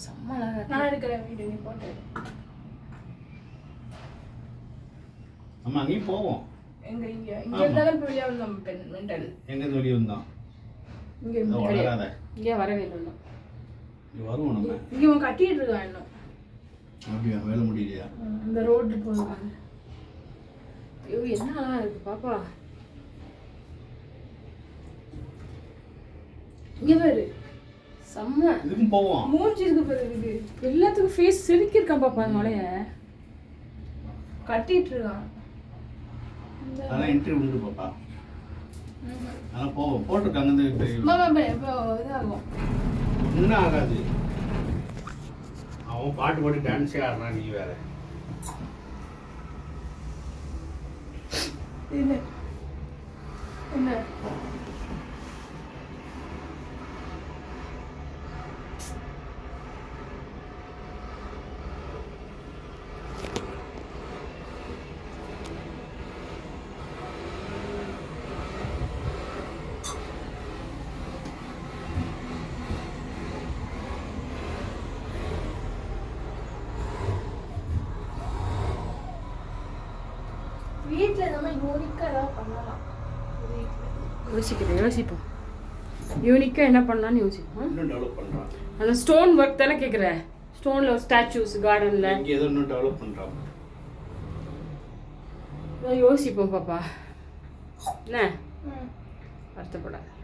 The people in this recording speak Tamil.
செம்ம அழகா நான் இருக்கிற வீடு நீ போட்டு. அம்மா அங்கேயும் போவோம். எங்க இங்க இருந்தாலும் வெளியே வந்தோம். மெண்டல் எங்க வெளியே வந்தோம். இங்க வராத. இங்கே வரவே இல்லை. இங்க வருவோம் நம்ம. இங்க அவன் கட்டிட்டு இருக்கான் இன்னும். அப்படியா? வேலை முடியலையா? இந்த ரோடு போகுது. ஐயோ என்ன அழகா இருக்கு பாப்பா. இங்க பாரு செம்ம. இதுக்கும் போவோம். மூஞ்சி இருக்கு பாரு இருக்கு. எல்லாத்துக்கும் ஃபேஸ் செதுக்கியிருக்கான் பாப்பா அந்த மலைய. கட்டிட்டு இருக்கான். அதான் இன்டர்வியூ உண்டு பாப்பா. அதான் போவோம். போட்டிருக்காங்க இந்த மாமா இப்போ இதாகும். என்ன ஆகாது. அவன் பாட்டு பாடி டான்ஸே ஆடுறான். நீ வேற என்ன என்ன வீட்டில் நம்ம யூனிக்காக ஏதாவது பண்ணலாம். யோசிப்போம். யூனிக்காக என்ன பண்ணலான்னு யோசிப்போம். இன்னும் டெவலப் பண்ணுறான். அந்த ஸ்டோன் ஒர்க் தானே கேட்குறேன். ஸ்டோனில் ஒரு ஸ்டாச்சூஸ் கார்டனில் இங்கே ஏதோ இன்னும் டெவலப் பண்ணுறான். யோசிப்போம் பாப்பா. என்ன வருத்தப்படாது.